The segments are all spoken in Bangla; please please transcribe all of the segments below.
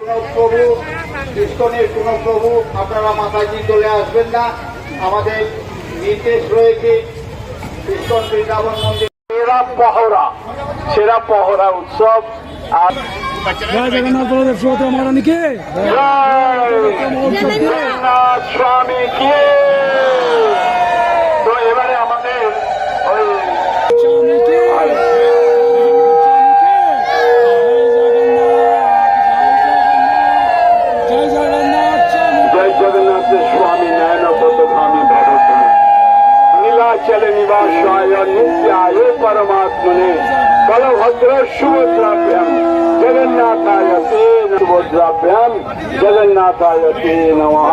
প্রভু ইস্কনের কোন প্রভু আপনারা মাতাজি চলে আসবেন না। আমাদের নির্দেশ রয়েছে ইস্কন বৃন্দাবন মন্দির সেরা পহরা উৎসব। আর জয় জগন্নাথ বলদেব সুভদ্রা মহারানী কে, জগন্নাথ স্বামী কে। তো এবারে আমাদের ওই स्वामी नयन पथगामी भगवती नीलाचल निवासाय नित्याय परमात्मने बलभद्र सुभद्राभ्याम जगन्नाथाय ते सुभद्राभ्याम जगन्नाथाय ते नमः।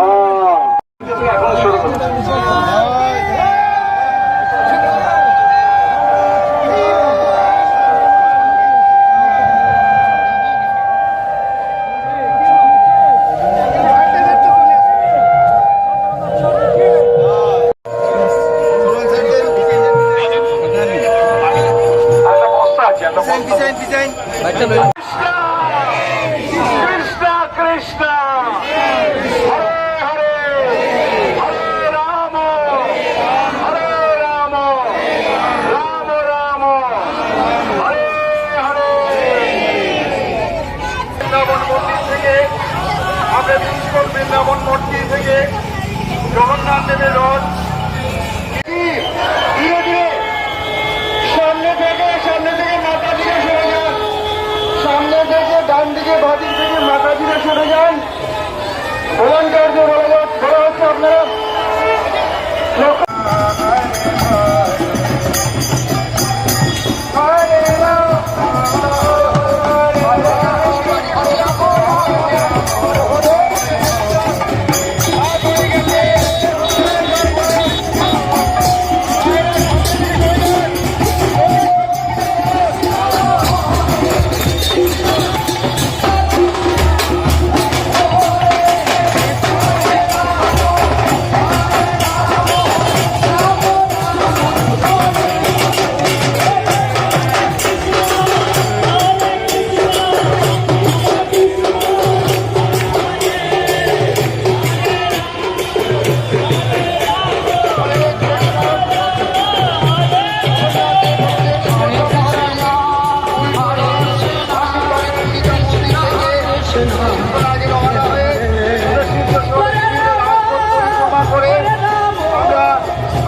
कृष्ण कृष्ण हरे हरे हरे राम राम राम हरे हरे। বৃন্দাবন মন্দির থেকে আমরা ইস্কন বৃন্দাবন মন্দির থেকে জগন্নাথ দেবের রথ ধীরে ধীরে সামনে থেকে মাতাজিরা সরে যান, সামনে থেকে ডান দিকে বাদিক থেকে মাতাজিরা সরে যান। ভলান্টিয়ার যে বলা হচ্ছে আপনারা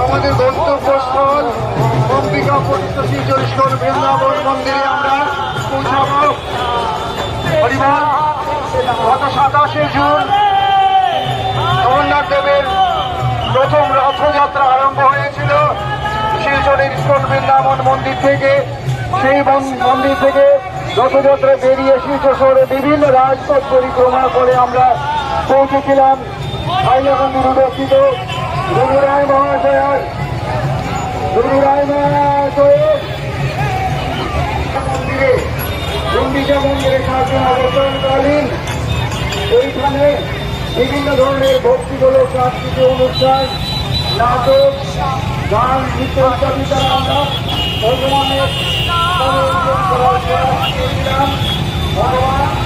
আমাদের গন্তব্যস্থল অম্বিকা পবিত্র ইস্কন বৃন্দাবন মন্দিরে আমরা পৌঁছাব। পরিবার গত 27শে জুন জগন্নাথ দেবের প্রথম রথযাত্রা আরম্ভ হয়েছিল শিলচরের ইস্কন বৃন্দাবন মন্দির থেকে। সেই মন্দির থেকে রথযাত্রা বেরিয়ে শিলচর শহরে বিভিন্ন রাজপথ পরিক্রমা করে আমরা পৌঁছেছিলাম হাইলাকান্দির অবস্থিত গুরুরায় মহাশয়ের মন্দিরে চন্ডিকা মন্দিরে শাসন অবতরণকালীন ওইখানে বিভিন্ন ধরনের ভক্তিমূলক সাংস্কৃতিক অনুষ্ঠান, নাটক, গান, নৃত্য ইত্যাদি দ্বারা আমরা ভগবানের মনোরঞ্জন করার প্রয়াস করেছিলাম। ভগবান